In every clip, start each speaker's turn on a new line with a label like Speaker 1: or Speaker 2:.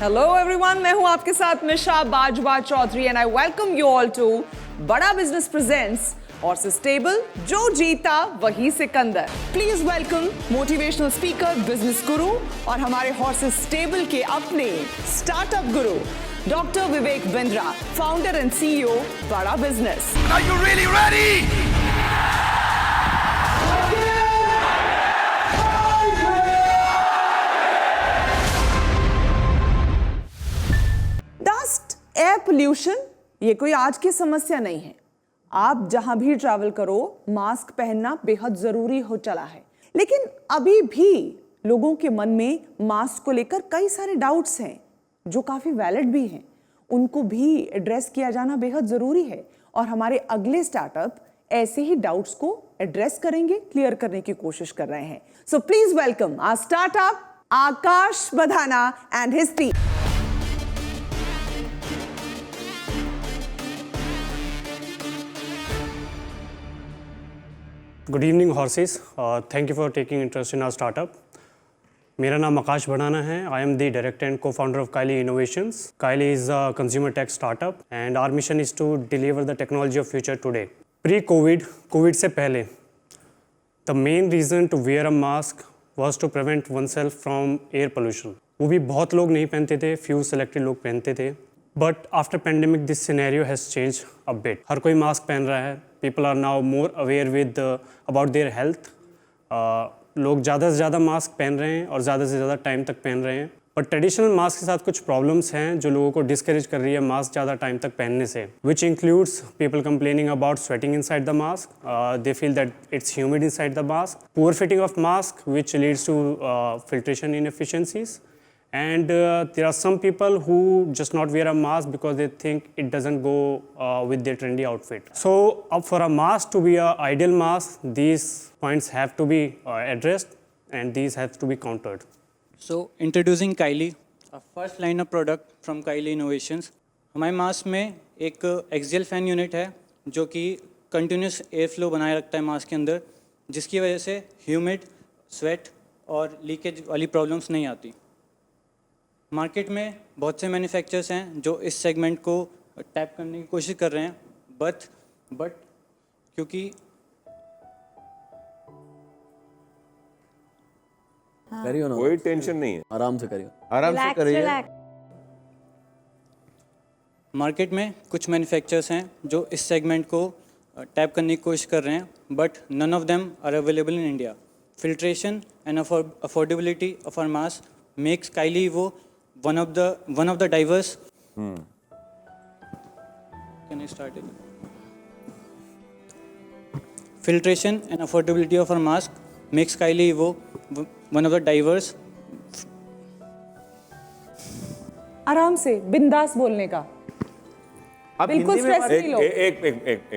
Speaker 1: Hello everyone, मैं हूं आपके साथ Misha Bajwa Chaudhary and I welcome you all to Bada business presents horses stable, जो जीता वही Sikandar. Please welcome motivational speaker, business guru और हमारे हॉर्सेस स्टेबल के अपने startup guru doctor Vivek Bindra, founder and CEO Bada business.
Speaker 2: Are you really ready?
Speaker 1: Dust, air pollution ये कोई आज की समस्या नहीं है। आप जहां भी ट्रैवल करो, मास्क पहनना बेहद जरूरी हो चला है। लेकिन अभी भी लोगों के मन में मास्क को लेकर कई सारे डाउट्स हैं जो काफी वैलिड भी हैं। उनको भी एड्रेस किया जाना बेहद जरूरी है और हमारे अगले स्टार्टअप ऐसे ही डाउट्स को एड्रेस करेंगे, क्लियर करने की कोशिश कर रहे हैं। So please welcome our startup Akash Badhana and his team.
Speaker 3: Good evening horses, thank you for taking interest in our startup. मेरा नाम आकाश बढ़ाना है। I am the director and co founder of Kylie innovations. Kylie is a consumer tech startup and our mission is to deliver the technology of future today. Pre Covid से पहले the main reason to wear a mask was to prevent oneself from air pollution. वो भी बहुत लोग नहीं पहनते थे, few selected लोग पहनते थे। But after pandemic this scenario has change a bit. हर कोई मास्क पहन रहा है। People are now more aware with about their health. लोग ज़्यादा से ज़्यादा मास्क पहन रहे हैं और ज़्यादा से ज़्यादा टाइम तक पहन रहे हैं। पर ट्रेडिशनल मास्क के साथ कुछ प्रॉब्लम्स हैं जो लोगों को डिस्करेज कर रही है मास्क ज़्यादा टाइम तक पहनने से, which includes people complaining about sweating inside the mask. They feel that it's humid inside the mask, poor fitting of mask which leads to filtration inefficiencies. And there are some people who just not wear a mask because they think it doesn't go with their trendy outfit. So for a mask to be an ideal mask, these points have to be addressed and these have to be countered.
Speaker 4: So introducing Kylie, a first line of product from Kylie Innovations. हमारे mask में एक axial fan unit है जो कि continuous air flow बनाए रखता है mask के अंदर, जिसकी वजह से ह्यूमिड, स्वेट और लीकेज वाली प्रॉब्लम्स नहीं आती। मार्केट में बहुत से मैन्युफैक्चरर्स हैं जो इस सेगमेंट को टैप करने की कोशिश कर रहे हैं, बट क्योंकि
Speaker 5: करियो ना,
Speaker 6: कोई टेंशन नहीं है,
Speaker 5: आराम से करियो।
Speaker 6: आराम से करिए।
Speaker 4: मार्केट में कुछ मैन्युफैक्चरर्स हैं जो इस सेगमेंट को टैप करने की कोशिश कर रहे हैं, but none of them are available in India. Filtration and affordability of our mask makes Kylie वो one of the diverse. Can I start it? Filtration and affordability of our mask makes Kylie Evo one of the diverse.
Speaker 1: आराम से बिंदास बोलने का,
Speaker 6: आप
Speaker 1: बिल्कुल
Speaker 6: हिंदी में
Speaker 1: stress नहीं लो।
Speaker 6: एक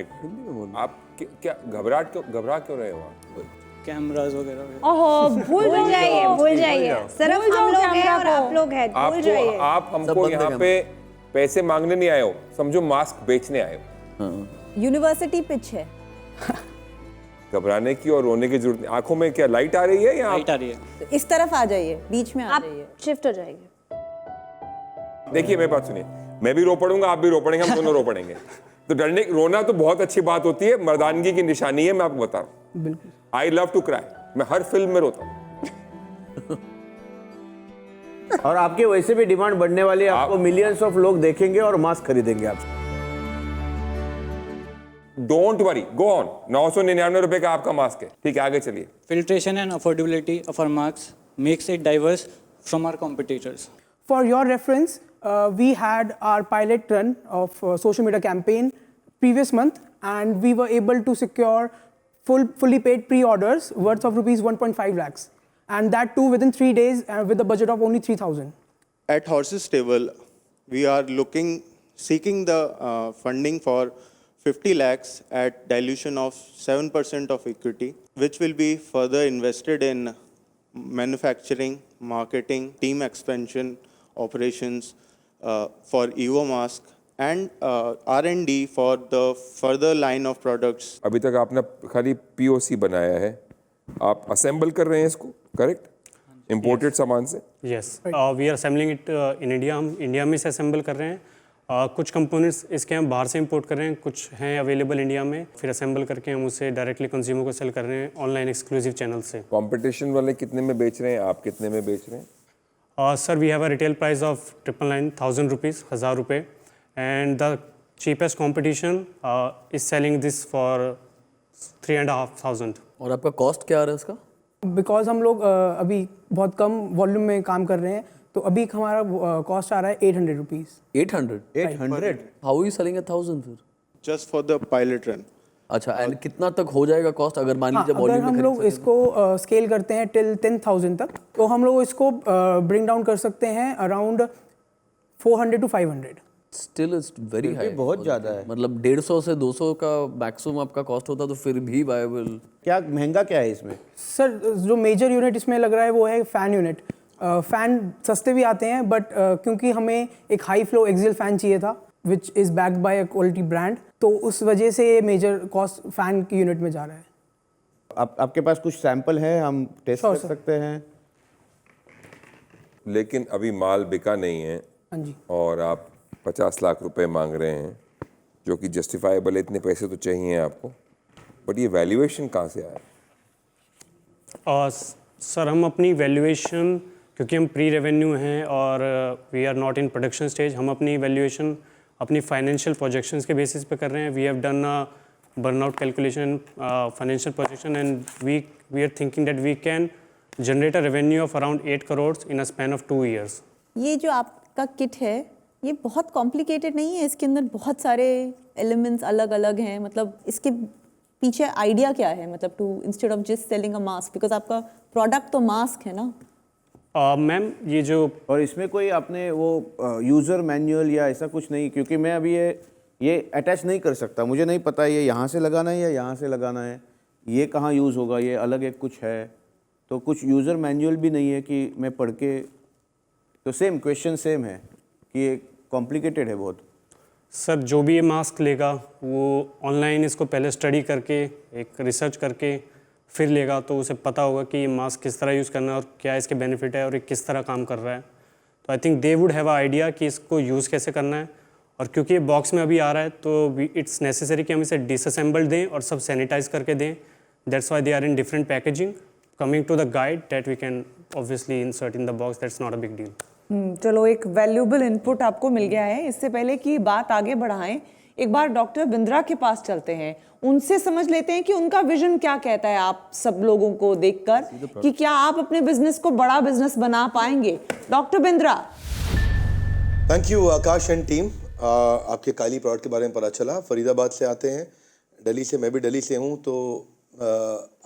Speaker 6: आप क्या घबरा क्यों रहे हो आप?
Speaker 4: कैमरास वगैरह।
Speaker 1: ओहो, भूल जाइए
Speaker 7: भूल जाइए, सिर्फ हम लोग हैं और आप लोग हैं, भूल जाइए।
Speaker 6: आप हमको यहाँ पे पैसे मांगने नहीं आए हो, समझो मास्क बेचने आए हो।
Speaker 7: यूनिवर्सिटी पिच है।
Speaker 6: घबराने की और रोने की जरूरत नहीं। आंखों में क्या लाइट आ रही है या
Speaker 4: लाइट आ रही है?
Speaker 7: इस तरफ आ जाइए, बीच में आ
Speaker 8: आप
Speaker 7: जाइए।
Speaker 8: शिफ्ट हो जाएंगे।
Speaker 6: देखिए मेरी बात सुनिए, मैं भी रो पड़ूंगा, आप भी रो पड़ेंगे, हम दोनों रो पड़ेंगे। तो रोना तो बहुत अच्छी बात होती है, मर्दानगी की निशानी है, मैं आपको बता रहा हूँ। आई लव टू क्राई, मैं हर फिल्म में रोता हूँ।
Speaker 5: और आपके वैसे भी डिमांड बढ़ने वाली है, आपको मिलियंस ऑफ लोग देखेंगे और मास्क खरीदेंगे आपसे।
Speaker 6: Don't worry, go on. 999 रुपए का आपका मास्क है, ठीक है, आगे चलिए।
Speaker 4: Filtration and affordability of our masks makes it diverse from our competitors.
Speaker 9: For your reference, we had our pilot run of social media campaign previous month, and we were able to secure fully paid pre-orders worth of rupees 1.5 lakhs, and that too within 3 days with a budget of only 3,000.
Speaker 10: At Horses Stable, we are seeking the funding for 50 lakhs at dilution of 7% of equity, which will be further invested in manufacturing, marketing, team expansion, operations for Evo Mask, and R&D for the further line of products.
Speaker 6: अभी तक आपने खाली POC बनाया है, आप assemble कर रहे हैं इसको, करेक्ट? इंपोर्टेड सामान से?
Speaker 3: Yes we are assembling it in India, हम इंडिया में से असेंबल कर रहे हैं। कुछ कंपोनेंट्स इसके हम बाहर से इंपोर्ट कर रहे हैं, कुछ हैं अवेलेबल इंडिया में, फिर असेंबल करके हम उसे डायरेक्टली कंज्यूमर को सेल कर रहे हैं ऑनलाइन एक्सक्लूसिव चैनल से।
Speaker 6: कंपटीशन वाले कितने में बेच रहे हैं, आप कितने में बेच रहे हैं?
Speaker 3: Sir we have a retail price of 999,000 rupees, 1000 रुपये, and the cheapest competition is selling this for 3,500.
Speaker 8: और आपका कॉस्ट क्या आ रहा है इसका?
Speaker 9: बिकॉज हम लोग अभी बहुत कम वॉल्यूम में काम कर रहे हैं, तो अभी हमारा कॉस्ट आ रहा है 800 rupees.
Speaker 8: 800?
Speaker 5: 800?
Speaker 8: How are you selling 1,000 फिर?
Speaker 10: Just for the pilot run.
Speaker 8: अच्छा, एंड कितना तक हो जाएगा कॉस्ट अगर मान लीजिए
Speaker 9: अगर
Speaker 8: वॉल्यूम
Speaker 9: हम
Speaker 8: में
Speaker 9: लोग इसको स्केल करते हैं टिल 10,000 तक, तो हम लोग इसको ब्रिंग डाउन कर सकते हैं around 400 to 500।
Speaker 8: Still it's very high,
Speaker 5: बहुत ज़्यादा है।
Speaker 8: मतलब 150 से 200 का मैक्सिमम आपका कॉस्ट होता तो फिर भी वायबल।
Speaker 5: क्या महंगा क्या है इसमें?
Speaker 9: सर जो मेजर यूनिट इसमें लग रहा है वो है फैन यूनिट। फ़ैन सस्ते भी आते हैं, बट क्योंकि हमें एक हाई फ्लो एक्सियल फ़ैन चाहिए था which is backed by a quality brand, तो उस वजह से ये मेजर कॉस्ट फ़ैन की यूनिट में जा रहा है।
Speaker 5: आपके पास कुछ सैंपल है, हम टेस्ट कर सकते हैं?
Speaker 6: लेकिन अभी माल बिका नहीं है
Speaker 9: हाँ जी।
Speaker 6: और आप 50 लाख रुपए मांग रहे हैं, जो कि जस्टिफाइबल है, इतने पैसे तो चाहिए आपको, बट ये वैल्यूएशन कहाँ से आया?
Speaker 3: सर हम अपनी वैल्यूएशन, क्योंकि हम प्री रेवेन्यू हैं और we are not in production stage, हम अपनी वैल्यूएशन अपनी फाइनेंशियल प्रोजेक्शंस के बेसिस पे कर रहे हैं। We have done a burnout calculation, financial projection, and we are thinking that we can generate a revenue of around 8 crores in a span of 2 years।
Speaker 7: ये जो आपका किट है ये बहुत कॉम्प्लिकेटेड नहीं है, इसके अंदर बहुत सारे एलिमेंट्स अलग अलग हैं, मतलब इसके पीछे आइडिया क्या है, मतलब to instead of just selling a mask, because आपका प्रोडक्ट तो मास्क है ना।
Speaker 3: मैम ये जो
Speaker 5: और इसमें कोई आपने वो यूज़र मैनुअल या ऐसा कुछ नहीं? क्योंकि मैं अभी ये अटैच नहीं कर सकता, मुझे नहीं पता ये यहाँ से लगाना है या यहाँ से लगाना है, ये कहाँ यूज़ होगा, ये अलग एक कुछ है, तो कुछ यूज़र मैनुअल भी नहीं है कि मैं पढ़ के, तो सेम क्वेश्चन सेम है कि ये कॉम्प्लिकेटेड है बहुत।
Speaker 3: सर जो भी ये मास्क लेगा वो ऑनलाइन इसको पहले स्टडी करके, एक रिसर्च करके फिर लेगा, तो उसे पता होगा कि ये मास्क किस तरह यूज़ करना है और क्या इसके बेनिफिट है और ये किस तरह काम कर रहा है। तो I think they would have a idea कि इसको यूज़ कैसे करना है। और क्योंकि ये बॉक्स में अभी आ रहा है तो इट्स नेसेसरी कि हम इसे डिसअसेंबल दें और सब सैनिटाइज करके दें। That's why they are in different packaging. Coming to the guide that we can obviously insert in the box, that's not a big deal.
Speaker 1: चलो एक वैल्यूएबल इनपुट आपको मिल गया है। इससे पहले कि बात आगे बढ़ाएं, एक बार डॉक्टर बिंद्रा के पास चलते हैं, उनसे समझ लेते हैं कि उनका विजन क्या कहता है आप सब लोगों को देखकर, कि क्या आप अपने बिजनेस को बड़ा बिजनेस बना पाएंगे। Doctor Bindra.
Speaker 11: Thank you Akash and team. आपके काली प्रोडक्ट के बारे में पता चला। फरीदाबाद से आते हैं, दिल्ली से, मैं भी दिल्ली से हूँ, तो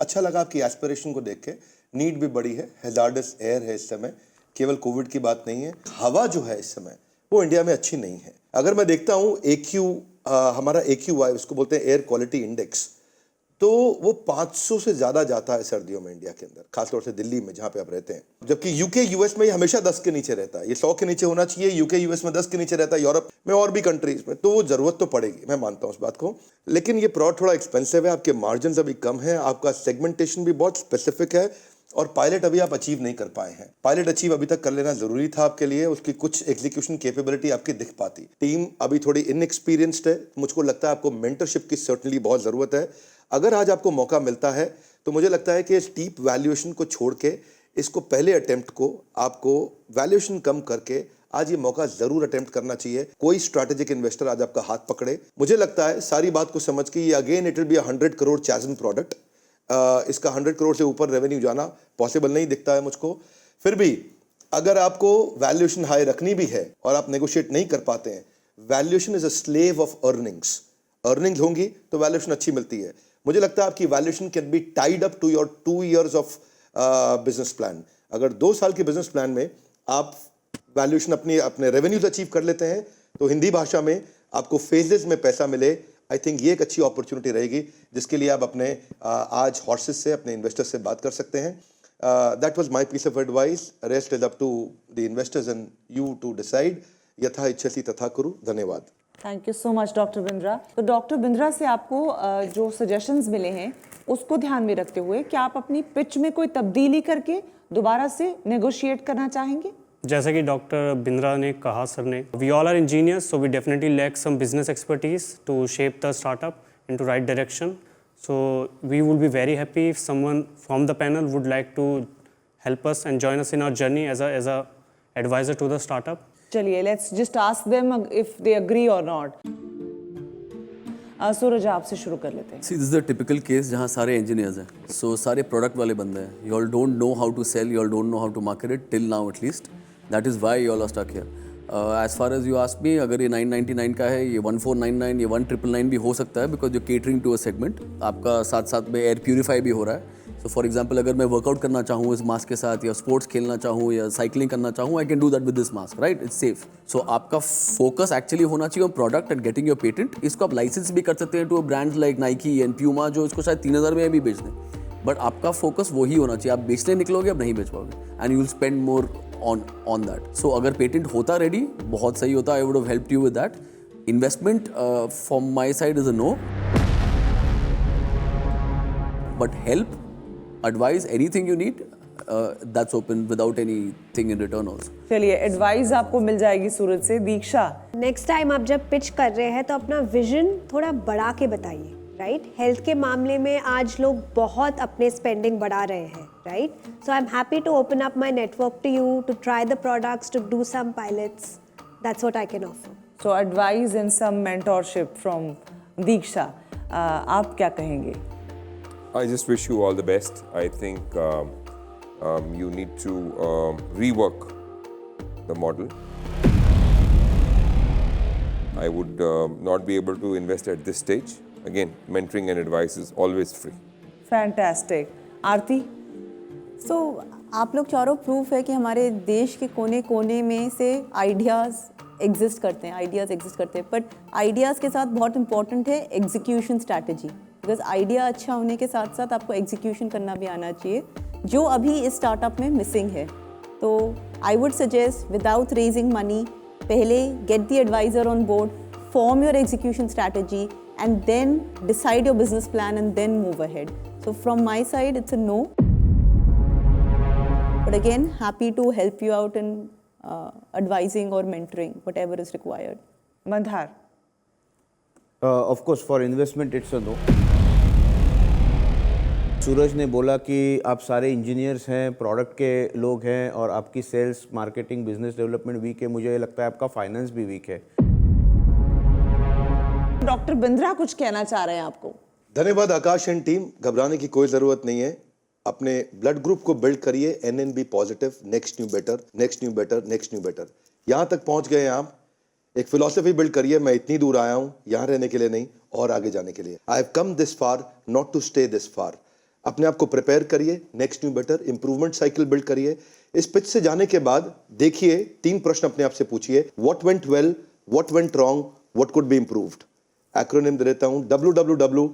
Speaker 11: अच्छा लगा आपकी एस्पिरेशन को देख के। नीड भी बड़ी है, हैजार्डस एयर है इस समय, केवल कोविड की बात नहीं है, हवा जो है इस समय वो इंडिया में अच्छी नहीं है। अगर मैं देखता हूँ हमारा AQI, उसको बोलते हैं एयर क्वालिटी इंडेक्स, तो वो 500 से ज़्यादा जाता है सर्दियों में इंडिया के अंदर, खासतौर से दिल्ली में जहाँ पे आप रहते हैं। जबकि UK US में ये हमेशा 10 के नीचे रहता है, ये 100 के नीचे होना चाहिए। UK US में 10 के नीचे रहता है, यूरोप में और भी कंट्रीज में, तो वो ज़रूरत तो पड़ेगी, मैं मानता हूँ उस बात को। लेकिन ये प्रोडक्ट थोड़ा एक्सपेंसिव है, आपके मार्जिन अभी कम है, आपका सेगमेंटेशन भी बहुत स्पेसिफिक है, और पायलट अभी आप अचीव नहीं कर पाए हैं। पायलट अचीव अभी तक कर लेना जरूरी था आपके लिए, उसकी कुछ एग्जीक्यूशन कैपेबिलिटी आपकी दिख पाती। टीम अभी थोड़ी इनएक्सपीरियंस्ड है, मुझको लगता है आपको मेंटरशिप की सर्टनली बहुत ज़रूरत है। अगर आज आपको मौका मिलता है तो मुझे लगता है कि स्टीप वैल्यूएशन को छोड़ के इसको पहले अटेम्प्ट को आपको वैल्यूएशन कम करके आज ये मौका ज़रूर अटेम्प्ट करना चाहिए। कोई स्ट्रैटेजिक इन्वेस्टर आज आपका हाथ पकड़े, मुझे लगता है सारी बात को समझ के, ये again it will be 100 crore चैजन प्रोडक्ट। इसका 100 करोड़ से ऊपर रेवेन्यू जाना पॉसिबल नहीं दिखता है मुझको। फिर भी अगर आपको वैल्यूएशन हाई रखनी भी है और आप नेगोशिएट नहीं कर पाते हैं, valuation is a slave of earnings. Earnings होंगी तो वैल्यूएशन अच्छी मिलती है। मुझे लगता है आपकी valuation can be tied up to your 2 years of business plan. अगर 2 साल के बिजनेस प्लान में आप वैल्यूएशन अपने रेवेन्यूज अचीव कर लेते हैं, तो हिंदी भाषा में आपको फेजेस में पैसा मिले। आई थिंक ये एक अच्छी अपॉर्चुनिटी रहेगी, जिसके लिए आप अपने आज हॉर्सेस से, अपने इन्वेस्टर्स से बात कर सकते हैं। That was my piece of advice. Rest is up to the investors and you to decide. यथा इच्छसि तथा कुरु। धन्यवाद।
Speaker 1: Thank you so much doctor Bindra. तो डॉक्टर बिंद्रा से आपको जो सजेशंस मिले हैं उसको ध्यान में रखते हुए क्या आप अपनी पिच में कोई तब्दीली करके दोबारा से नेगोशिएट करना चाहेंगे?
Speaker 3: जैसा कि डॉक्टर बिंद्रा ने कहा सर ने, we all are engineers, so we definitely lack some business expertise to shape the startup into right direction. So we would be very happy if someone from the panel would like to help us and join us in our journey as a advisor to the startup.
Speaker 1: चलिए, let's just ask them if they agree or not. सूरज, आपसे शुरू कर लेते हैं.
Speaker 8: See, this is a typical case जहाँ सारे engineers हैं, so सारे product वाले बंदे हैं. You all don't know how to sell, you all don't know how to market it till now at least. That is why you all are stuck here. As far as you ask me, अगर ये 999 का है, ये 1499, ये 1999 भी हो सकता है because you're catering to a segment. आपका साथ साथ में एयर प्यूरीफाई भी हो रहा है. So for example, अगर मैं वर्कआउट करना चाहूँ इस मास्क के साथ, या स्पोर्ट्स खेलना चाहूँ, या साइकिलिंग करना चाहूँ, I can do that with this mask, right? It's safe. So आपका फोकस एक्चुअली होना चाहिए product and getting your patent. इसको आप लाइसेंस भी कर सकते हैं to brands like Nike and Puma, जो इसको शायद 3000 में भी बेच दें. बट आपका फोकस वही होना चाहिए. आप बेचने निकलोगे, आप नहीं बेच पाओगे, and you will spend more on that. So अगर पेटेंट होता रेडी, बहुत सही होता. I would have helped you with that. Investment from my side is a no. But help, advice, anything you need, that's open without anything in return also.
Speaker 1: चलिए, advice आपको मिल जाएगी सूरज से. दीक्षा,
Speaker 12: next time आप जब pitch कर रहे हैं तो अपना विजन थोड़ा बढ़ा के बताइए, राइट? हेल्थ के मामले में आज लोग बहुत अपने स्पेंडिंग बढ़ा रहे हैं, right? So I am happy to open up my network to you, to try the products, to do some pilots. That's what I can offer.
Speaker 1: So advice and some mentorship from Diksha. आप क्या कहेंगे?
Speaker 6: I just wish you all the best. I think you need to rework the model. I would not be able to invest at this stage. Again, mentoring and advice is always free.
Speaker 1: Fantastic. Aarti?
Speaker 7: So आप लोग चारों proof है कि हमारे देश के कोने कोने में से आइडियाज़ एग्जिस्ट करते हैं. बट आइडियाज़ के साथ बहुत इंपॉर्टेंट है एग्जीक्यूशन स्ट्रैटेजी. बिकॉज आइडिया अच्छा होने के साथ साथ आपको एग्जीक्यूशन करना भी आना चाहिए, जो अभी इस स्टार्टअप में मिसिंग है. तो I would suggest without raising money, पहले get the advisor on board, form your execution strategy, and then decide your business plan and then move ahead. So from my side it's a no. But again, happy to help you out in advising or mentoring, whatever is required.
Speaker 1: Mandhar?
Speaker 5: Of course, for investment, it's a no. सूरज ने बोला कि आप सारे engineers हैं, product के लोग हैं, और आपकी sales, marketing, business development weak है. मुझे लगता है आपका फाइनेंस भी वीक है.
Speaker 1: डॉक्टर बिंद्रा कुछ कहना चाह रहे हैं आपको.
Speaker 11: धन्यवाद आकाश एंड टीम. घबराने की कोई ज़रूरत नहीं है. अपने ब्लड ग्रुप को बिल्ड करिए, NNB positive, next new better, next new better, next new better. यहाँ तक पहुँच गए हैं आप. एक फिलॉसफी बिल्ड करिए, मैं इतनी दूर आया हूँ यहाँ रहने के लिए नहीं, और आगे जाने के लिए. I have come this far not to stay this far. अपने आप को प्रिपेयर करिए, next new better, improvement cycle build करिए. इस पिच से जाने के बाद देखिए 3 प्रश्न अपने आप से पूछिए. What went well, what went wrong, what could be improved. Acronym दे देता हूं, WWW,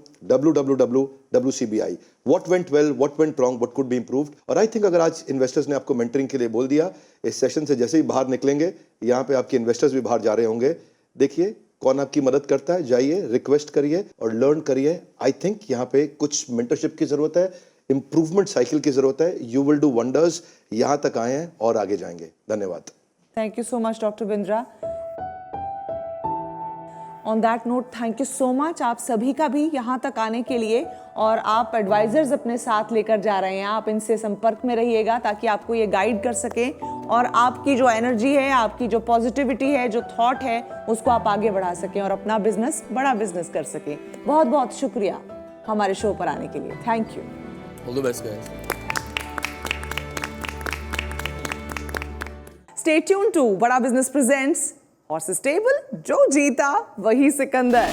Speaker 11: what went well, what went wrong, what could be improved. और आई थिंक अगर आज इन्वेस्टर्स ने आपको मेंटरिंग के लिए बोल दिया, इस सेशन से जैसे ही बाहर निकलेंगे, यहाँ पे आपके इन्वेस्टर्स भी बाहर जा रहे होंगे. देखिए कौन आपकी मदद करता है, जाइए, रिक्वेस्ट करिए और लर्न करिए. आई थिंक यहाँ पे कुछ मेंटरशिप की जरूरत है, इंप्रूवमेंट साइकिल की जरूरत है. You will do wonders. यहाँ तक आए हैं और आगे जाएंगे. धन्यवाद.
Speaker 1: Thank you so much doctor Bindra. On that note, thank you so much आप सभी का भी यहाँ तक आने के लिए. और आप एडवाइजर्स अपने साथ लेकर जा रहे हैं, आप इनसे संपर्क में रहिएगा ताकि आपको ये गाइड कर सकें, और आपकी जो एनर्जी है, आपकी जो पॉजिटिविटी है, जो थॉट है, उसको आप आगे बढ़ा सकें और अपना बिजनेस बड़ा बिजनेस कर सकें. बहुत बहुत शुक्रिया हमारे शो पर आने के लिए. Thank you.
Speaker 8: All the best, guys.
Speaker 1: Stay tuned to बड़ा बिजनेस प्रेजेंट्स हॉर्सेस टेबल. जो जीता वही सिकंदर.